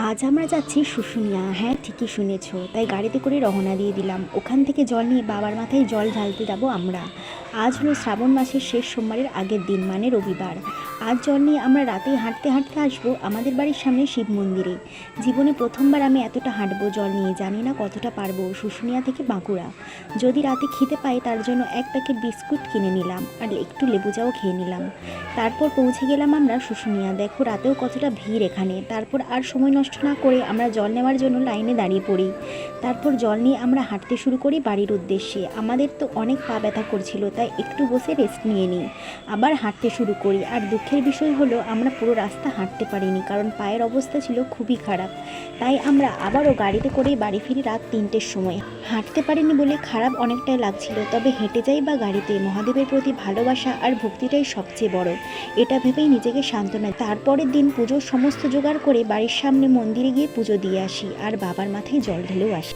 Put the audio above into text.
আজ আমরা যাচ্ছি শুশুনিয়া। হ্যাঁ, ঠিকই শুনেছ। তাই গাড়িতে করে রওনা দিয়ে দিলাম। ওখান থেকে জল নিয়ে বাবার মাথায় জল ঢালতে যাব আমরা। আজ হলো শ্রাবণ মাসের শেষ সোমবারের আগের দিন, মানে রবিবার। আজ জল নিয়ে আমরা রাতেই হাঁটতে হাঁটতে আসবো আমাদের বাড়ির সামনে শিব মন্দিরে। জীবনে প্রথমবার আমি এতটা হাঁটবো জল নিয়ে, জানি না কতটা পারবো। শুশুনিয়া থেকে বাঁকুড়া। যদি রাতে খিদে পাই তার জন্য এক প্যাকেট বিস্কুট কিনে নিলাম আর একটু লেবু চাও খেয়ে নিলাম। তারপর পৌঁছে গেলাম আমরা শুশুনিয়া। দেখো রাতেও কতটা ভিড় এখানে। তারপর আর সময় নষ্ট না করে আমরা জল নেওয়ার জন্য লাইনে দাঁড়িয়ে পড়ি। তারপর জল নিয়ে আমরা হাঁটতে শুরু করি বাড়ির উদ্দেশ্যে। আমাদের তো অনেক পা ব্যথা করছিল, তাই একটু বসে রেস্ট নিয়ে নিই, আবার হাঁটতে শুরু করি। আর দুঃখের বিষয় হলো আমরা পুরো রাস্তা হাঁটতে পারিনি, কারণ পায়ের অবস্থা ছিল খুবই খারাপ। তাই আমরা আবারও গাড়িতে করেই বাড়ি ফিরি রাত 3টের সময়। হাঁটতে পারিনি বলে খারাপ অনেকটাই লাগছিল, তবে হেঁটে যাই বা গাড়িতে, মহাদেবের প্রতি ভালোবাসা আর ভক্তিটাই সবচেয়ে বড়, এটা ভেবেই নিজেকে সান্ত্বনা। তারপরের দিন পুজোর সমস্ত জোগাড় করে বাড়ির সামনে মন্দিরে গিয়ে পুজো দিয়ে আসি আর বাবার মাথায় জল ঢেলেও আসি।